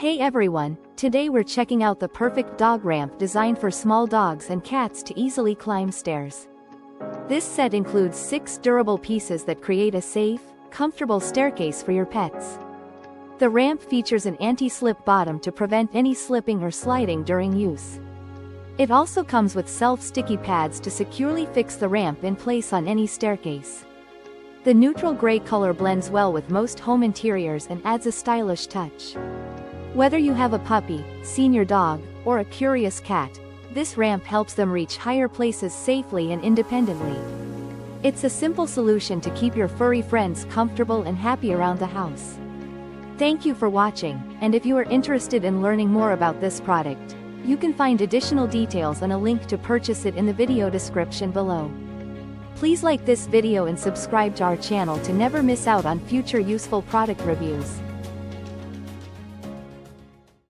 Hey everyone, today we're checking out the perfect dog ramp designed for small dogs and cats to easily climb stairs. This set includes 6 durable pieces that create a safe, comfortable staircase for your pets. The ramp features an anti-slip bottom to prevent any slipping or sliding during use. It also comes with self-sticky pads to securely fix the ramp in place on any staircase. The neutral gray color blends well with most home interiors and adds a stylish touch. Whether you have a puppy, senior dog, or a curious cat, this ramp helps them reach higher places safely and independently. It's a simple solution to keep your furry friends comfortable and happy around the house. Thank you for watching, and if you are interested in learning more about this product, you can find additional details and a link to purchase it in the video description below. Please like this video and subscribe to our channel to never miss out on future useful product reviews.